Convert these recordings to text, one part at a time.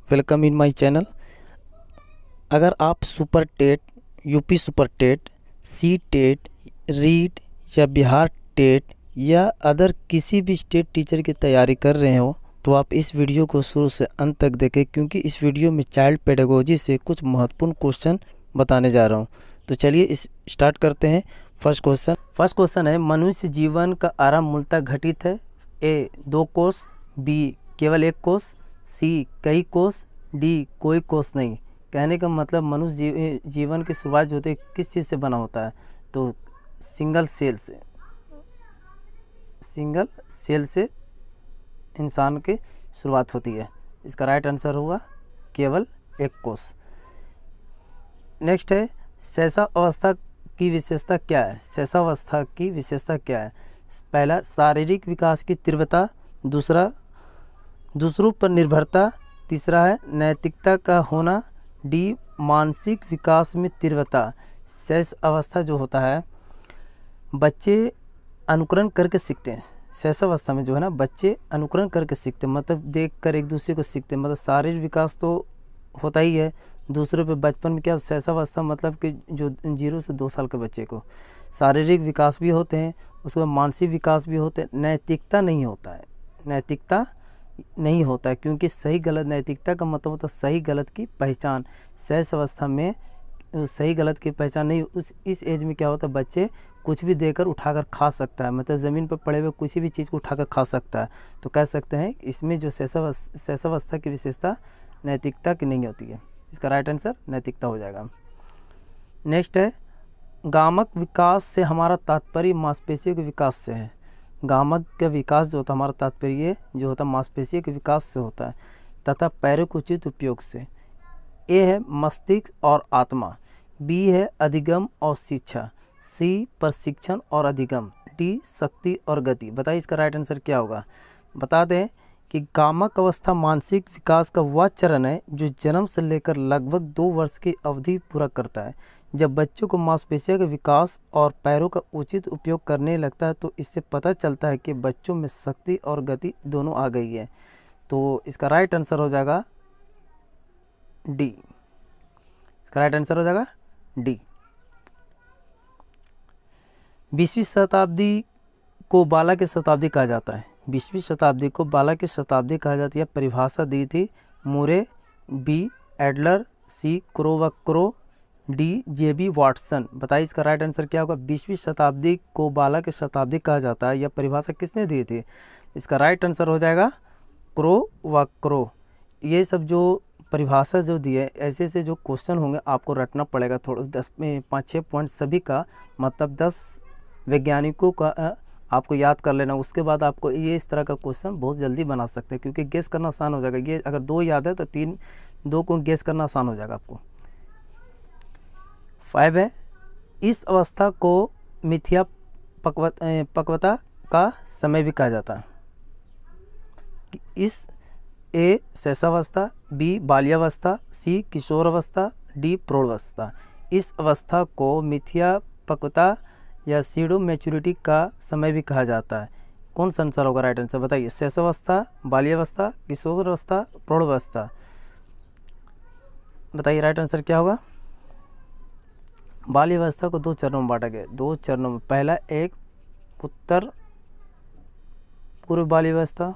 Welcome in my channel. अगर आप super TET, UP super TET, C TET, REET या Bihar TET या other किसी भी स्टेट टीचर की तैयारी कर रहे हो तो आप इस वीडियो को शुरू से अंत तक देखें, क्योंकि इस वीडियो में चाइल्ड पेडागोजी से कुछ महत्वपूर्ण क्वेश्चन बताने जा रहा हूँ। तो चलिए इस स्टार्ट करते हैं। फर्स्ट क्वेश्चन है, मनुष्य जीवन का आरंभ मूलतः घटित है। ए 2 कोष, बी केवल 1 कोष, सी कई कोष, डी कोई कोष नहीं। कहने का मतलब मनुष्य जीवन की शुरुआत जो होती है किस चीज़ से बना होता है, तो सिंगल सेल से इंसान की शुरुआत होती है। इसका राइट आंसर होगा केवल 1 कोष। नेक्स्ट है, शैशवावस्था की विशेषता क्या है? शैशवावस्था की विशेषता क्या है? पहला, शारीरिक विकास की तीव्रता, दूसरों पर निर्भरता, तीसरा है नैतिकता का होना, डी मानसिक विकास में तीव्रता। शैश अवस्था जो होता है बच्चे अनुकरण करके सीखते हैं। शैशवावस्था में जो है ना बच्चे अनुकरण करके सीखते हैं, मतलब देख कर एक दूसरे को सीखते हैं। मतलब शारीरिक विकास तो होता ही है दूसरों पे। बचपन में क्या शैशवावस्था मतलब कि जो 0 से 2 साल के बच्चे को शारीरिक विकास भी होते हैं, उसके बाद मानसिक विकास भी होते हैं। नैतिकता नहीं होता है क्योंकि सही गलत, नैतिकता का मतलब होता है सही गलत की पहचान। शैशवावस्था में सही गलत की पहचान नहीं। इस एज में क्या होता है, बच्चे कुछ भी देकर उठाकर खा सकता है, मतलब ज़मीन पर पड़े हुए किसी भी चीज़ को उठाकर खा सकता है। तो कह सकते हैं इसमें जो शैशवावस्था की विशेषता नैतिकता की नहीं होती है। इसका राइट आंसर नैतिकता हो जाएगा। नेक्स्ट है, गामक विकास से हमारा तात्पर्य मांसपेशियों के विकास से है। गामक का विकास जो होता है हमारा तात्पर्य जो होता है मांसपेशियों के विकास से होता है तथा पैरों के उचित उपयोग से। ए है मस्तिष्क और आत्मा, बी है अधिगम और शिक्षा, सी प्रशिक्षण और अधिगम, डी शक्ति और गति। बताइए इसका राइट आंसर क्या होगा। बता दें कि गामक अवस्था मानसिक विकास का वह चरण है जो जन्म से लेकर लगभग 2 वर्ष की अवधि पूरा करता है। जब बच्चों को मांसपेशियों का विकास और पैरों का उचित उपयोग करने लगता है तो इससे पता चलता है कि बच्चों में शक्ति और गति दोनों आ गई है। तो इसका राइट आंसर हो जाएगा डी। इसका राइट आंसर हो जाएगा डी। 20वीं शताब्दी को बाला की शताब्दी कहा जाता है। 20वीं शताब्दी को बाला की शताब्दी कहा जाती है। परिभाषा दी थी मुरे, बी एडलर, सी क्रो, डी जेबी वाटसन। बताइए इसका राइट आंसर क्या होगा। 20वीं शताब्दी को बाला की शताब्दी कहा जाता है, यह परिभाषा किसने दी थी? इसका राइट आंसर हो जाएगा क्रो। ये सब जो परिभाषा जो दी है, ऐसे से जो क्वेश्चन होंगे आपको रटना पड़ेगा। थोड़ा 10 में 5-6 पॉइंट सभी का, मतलब 10 वैज्ञानिकों का आपको याद कर लेना। उसके बाद आपको ये इस तरह का क्वेश्चन बहुत जल्दी बना सकते हैं, क्योंकि गेस करना आसान हो जाएगा। ये अगर 2 याद है तो 2 को गेस करना आसान हो जाएगा आपको। 5 है, इस अवस्था को मिथ्या पक्वता का समय भी कहा जाता है। इस ए शैशवावस्था, बी बाल्यावस्था, सी किशोरावस्था, डी प्रौढ़ावस्था। इस अवस्था को मिथ्या पक्वता या सीडो मैच्योरिटी का समय भी कहा जाता है। कौन सा आंसर होगा राइट आंसर बताइए। शैशवावस्था, बाल्यावस्था, किशोरावस्था, प्रौढ़ावस्था। बताइए राइट आंसर क्या होगा। बाल्यावस्था को 2 चरणों में बांटा गया। 2 चरणों में, पहला एक उत्तर पूर्व बाल्यावस्था,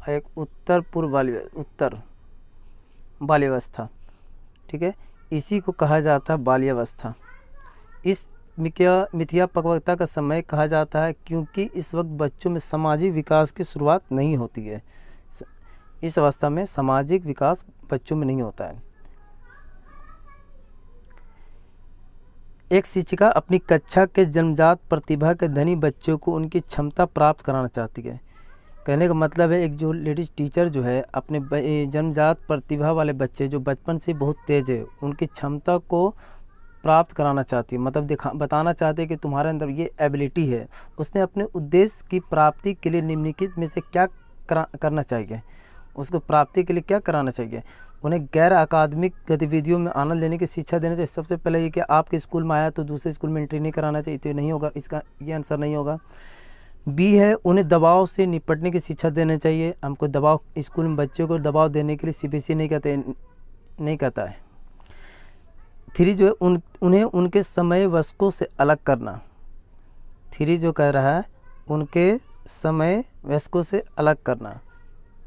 एक उत्तर पूर्व बाल्यावस्था, ठीक है। इसी को कहा जाता है बाल्यावस्था। इस मिथ्या पक्वता का समय कहा जाता है क्योंकि इस वक्त बच्चों में सामाजिक विकास की शुरुआत नहीं होती है। इस अवस्था में सामाजिक विकास बच्चों में नहीं होता है। एक शिक्षिका अपनी कक्षा के जन्मजात प्रतिभा के धनी बच्चों को उनकी क्षमता प्राप्त कराना चाहती है। कहने का मतलब है एक जो लेडीज़ टीचर जो है अपने जन्मजात प्रतिभा वाले बच्चे जो बचपन से बहुत तेज़ है उनकी क्षमता को प्राप्त कराना चाहती है, मतलब बताना चाहते हैं कि तुम्हारे अंदर ये एबिलिटी है। उसने अपने उद्देश्य की प्राप्ति के लिए निम्नलिखित में से क्या करना चाहिए, उसको प्राप्ति के लिए क्या कराना चाहिए। उन्हें गैर अकादमिक गतिविधियों में आनंद लेने की शिक्षा देना चाहिए। सबसे पहले ये कि आपके स्कूल में आया तो दूसरे स्कूल में एंट्री नहीं कराना चाहिए, तो नहीं होगा, इसका ये आंसर नहीं होगा। बी है, उन्हें दबाव से निपटने की शिक्षा देना चाहिए। हमको दबाव, स्कूल में बच्चों को दबाव देने के लिए सीबीएसई नहीं कहता है। 3 जो है उन्हें उनके समय वयस्कों से अलग करना। 3 जो कह रहा है उनके समय वयस्कों से अलग करना,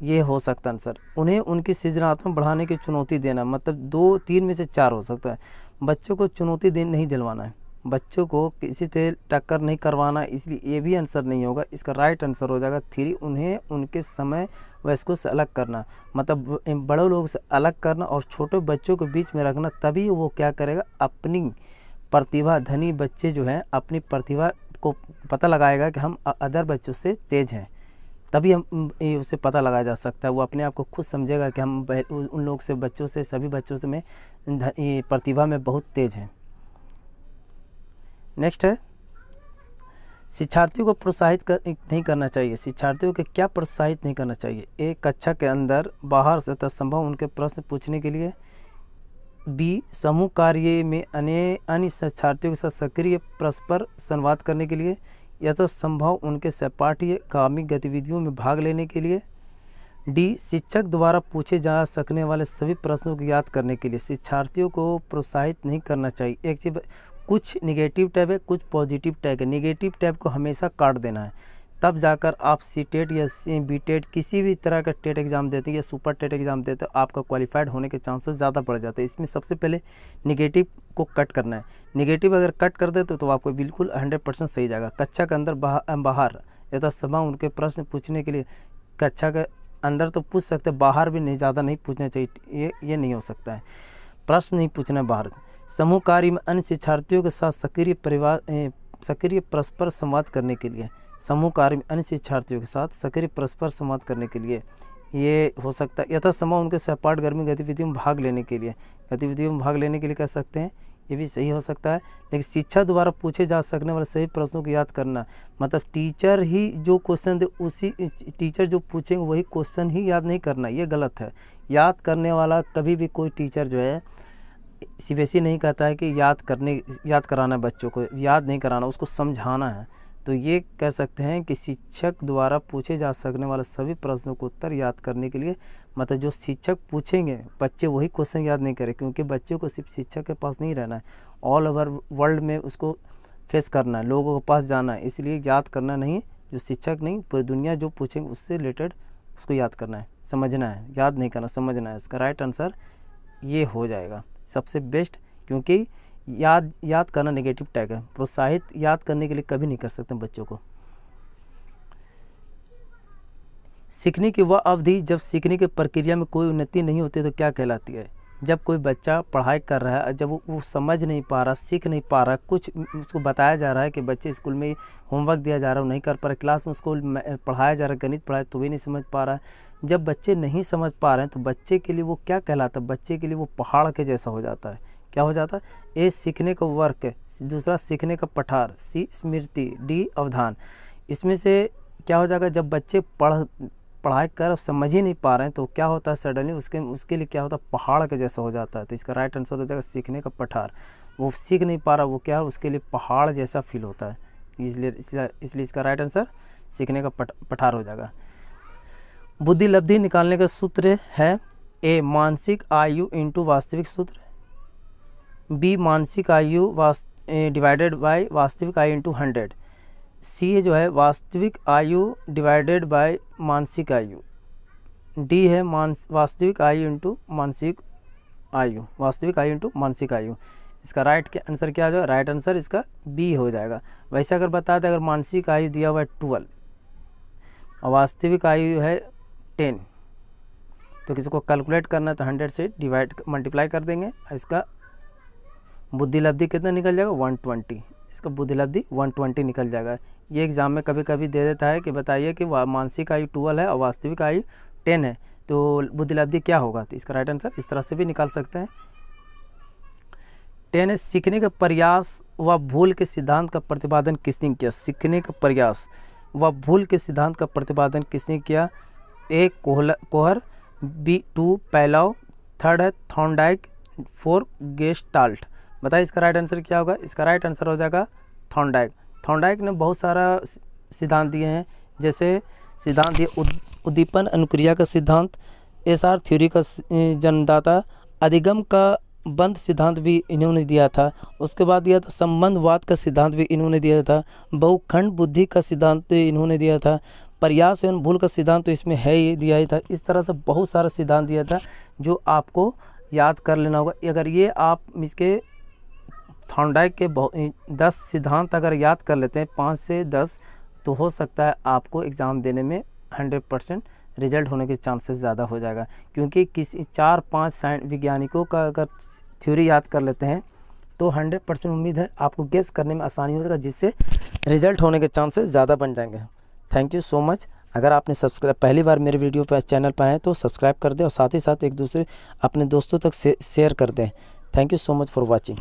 ये हो सकता है आंसर। उन्हें उनकी सृजनात्मक बढ़ाने की चुनौती देना, मतलब 2-3 में से 4 हो सकता है। बच्चों को चुनौती नहीं दिलवाना है, बच्चों को किसी से टक्कर नहीं करवाना, इसलिए ये भी आंसर नहीं होगा। इसका राइट आंसर हो जाएगा 3, उन्हें उनके समय वयस्कों से अलग करना, मतलब बड़े लोगों से अलग करना और छोटे बच्चों को बीच में रखना, तभी वो क्या करेगा, अपनी प्रतिभा, धनी बच्चे जो हैं अपनी प्रतिभा को पता लगाएगा कि हम अदर बच्चों से तेज़ हैं, तभी हम उसे पता लगाया जा सकता है। वो अपने आप को खुद समझेगा कि हम उन लोग से, बच्चों से, सभी बच्चों से मैं प्रतिभा में बहुत तेज़ हैं। नेक्स्ट है, शिक्षार्थियों को प्रोत्साहित नहीं करना चाहिए। शिक्षार्थियों को क्या प्रोत्साहित नहीं करना चाहिए? ए, कक्षा के अंदर बाहर से तत्संभव उनके प्रश्न पूछने के लिए। बी, समूह कार्य में अन्य शिक्षार्थियों के साथ सक्रिय परस्पर संवाद करने के लिए, यथासंभव उनके सहपाठयगामी गतिविधियों में भाग लेने के लिए। डी, शिक्षक द्वारा पूछे जा सकने वाले सभी प्रश्नों को याद करने के लिए। शिक्षार्थियों को प्रोत्साहित नहीं करना चाहिए। एक चीज़, कुछ निगेटिव टैब है, कुछ पॉजिटिव टैग है। निगेटिव टैब को हमेशा काट देना है, तब जाकर आप सी-टेट या बी-टेट किसी भी तरह का टेट एग्ज़ाम देते हैं या सुपर टेट एग्ज़ाम देते हैं, आपका क्वालिफाइड होने के चांसेस ज़्यादा बढ़ जाते हैं। इसमें सबसे पहले निगेटिव को कट करना है। निगेटिव अगर कट कर दे तो आपको बिल्कुल 100% सही जाएगा। कक्षा के अंदर बाहर यथासंभव उनके प्रश्न पूछने के लिए, कक्षा के अंदर तो पूछ सकते हैं, बाहर भी नहीं, ज़्यादा नहीं पूछना चाहिए, ये नहीं हो सकता है। प्रश्न नहीं पूछना बाहर। समूह कार्य में अन्य शिक्षार्थियों के साथ सक्रिय परस्पर संवाद करने के लिए। समूह कार्य में अन्य शिक्षार्थियों के साथ सक्रिय परस्पर संवाद करने के लिए, ये हो सकता है। यथासंभव उनके सहपाठगामी गतिविधियों में भाग लेने के लिए, गतिविधियों में भाग लेने के लिए कह सकते हैं, ये भी सही हो सकता है। लेकिन शिक्षा द्वारा पूछे जा सकने वाले सही प्रश्नों को याद करना, मतलब टीचर ही जो क्वेश्चन दे, उसी टीचर जो पूछेंगे वही क्वेश्चन ही याद नहीं करना, ये गलत है। याद करने वाला कभी भी कोई टीचर जो है, सीबीएसई नहीं कहता है कि याद कराना है, बच्चों को याद नहीं कराना, उसको समझाना है। तो ये कह सकते हैं कि शिक्षक द्वारा पूछे जा सकने वाले सभी प्रश्नों को उत्तर याद करने के लिए, मतलब जो शिक्षक पूछेंगे बच्चे वही क्वेश्चन याद नहीं करें, क्योंकि बच्चों को सिर्फ शिक्षक के पास नहीं रहना है, ऑल ओवर वर्ल्ड में उसको फेस करना है, लोगों के पास जाना है। इसलिए याद करना नहीं, जो शिक्षक नहीं, पूरी दुनिया जो पूछेंगे उससे रिलेटेड उसको याद करना है, समझना है, याद नहीं करना, समझना है। इसका राइट आंसर ये हो जाएगा सबसे बेस्ट, क्योंकि याद करना नेगेटिव टैग है। प्रोत्साहित याद करने के लिए कभी नहीं कर सकते बच्चों को। सीखने की वह अवधि जब सीखने की प्रक्रिया में कोई उन्नति नहीं होती तो क्या कहलाती है? जब कोई बच्चा पढ़ाई कर रहा है, जब वो समझ नहीं पा रहा, सीख नहीं पा रहा, कुछ उसको बताया जा रहा है कि बच्चे स्कूल में होमवर्क दिया जा रहा है वो नहीं कर पा रहा, क्लास में उसको पढ़ाया जा रहा है, गणित पढ़ाया तो भी नहीं समझ पा रहा है। जब बच्चे नहीं समझ पा रहे हैं तो बच्चे के लिए वो क्या कहलाता है? बच्चे के लिए वो पहाड़ के जैसा हो जाता है। क्या हो जाता है? ए, सीखने का वर्क, दूसरा सीखने का पठार, सी, स्मृति, डी, अवधान। इसमें से क्या हो जाएगा? जब बच्चे पढ़ाई कर समझ ही नहीं पा रहे हैं तो क्या होता है? सडनली उसके लिए क्या होता है? पहाड़ के जैसा हो जाता है। तो इसका राइट आंसर हो जाएगा सीखने का पठार। वो सीख नहीं पा रहा, वो क्या है? उसके लिए पहाड़ जैसा फील होता है, इसलिए इसका राइट आंसर सीखने का पठार हो जाएगा। बुद्धि लब्धि निकालने का सूत्र है ए, मानसिक आयु इंटू वास्तविक सूत्र, बी, मानसिक आयु डिवाइडेड बाय वास्तविक आयु इंटू 100, सी जो है वास्तविक आयु डिवाइडेड बाय मानसिक आयु, डी है वास्तविक आयु इंटू मानसिक आयु, वास्तविक आयु इंटू मानसिक आयु। इसका राइट आंसर क्या हो जाएगा? राइट आंसर इसका बी हो जाएगा। वैसे अगर बता दें, अगर मानसिक आयु दिया हुआ है 12 और वास्तविक आयु है 10, तो किसी को कैलकुलेट करना है तो 100 से मल्टीप्लाई कर देंगे। इसका बुद्धि लब्धि कितना निकल जाएगा? 120। इसका बुद्धि लब्धि 120 निकल जाएगा। ये एग्जाम में कभी कभी दे देता है कि बताइए कि मानसिक आयु 12 है और वास्तविक आयु 10 है, तो बुद्धि लब्धि क्या होगा? तो इसका राइट आंसर इस तरह से भी निकाल सकते हैं। 10 है, सीखने का प्रयास व भूल के सिद्धांत का प्रतिपादन किसने किया? सीखने का प्रयास व भूल के सिद्धांत का प्रतिपादन किसने किया? ए, कोहर, बी, 2 पैलाव, 3 है थॉर्नडाइक, 4 गेस्टाल्ट। बताइए इसका राइट आंसर क्या होगा? इसका राइट आंसर हो जाएगा थॉर्नडाइक। थॉर्नडाइक ने बहुत सारा सिद्धांत दिए हैं। जैसे सिद्धांत दिए उद्दीपन अनुक्रिया का सिद्धांत, एसआर थ्योरी का जन्मदाता, अधिगम का बंध सिद्धांत भी इन्होंने दिया था। उसके बाद दिया था संबंधवाद का सिद्धांत भी इन्होंने दिया था। बहुखंड बुद्धि का सिद्धांत इन्होंने दिया था। प्रयास एवं भूल का सिद्धांत तो इसमें है ही दिया ही था। इस तरह से बहुत सारा सिद्धांत दिया था जो आपको याद कर लेना होगा। अगर ये आप इसके थॉर्नडाइक के 10 सिद्धांत अगर याद कर लेते हैं 5 से 10, तो हो सकता है आपको एग्ज़ाम देने में 100% रिजल्ट होने के चांसेस ज़्यादा हो जाएगा। क्योंकि किसी 4-5 वैज्ञानिकों का अगर थ्योरी याद कर लेते हैं तो 100% उम्मीद है आपको गेस करने में आसानी हो जाएगा, जिससे रिजल्ट होने के चांसेस ज़्यादा बन जाएंगे। Thank you so much. अगर आपने पहली बार मेरे वीडियो पर चैनल पर आए तो सब्सक्राइब कर दें और साथ ही साथ एक दूसरे अपने दोस्तों तक शेयर कर दें। Thank you so much for watching.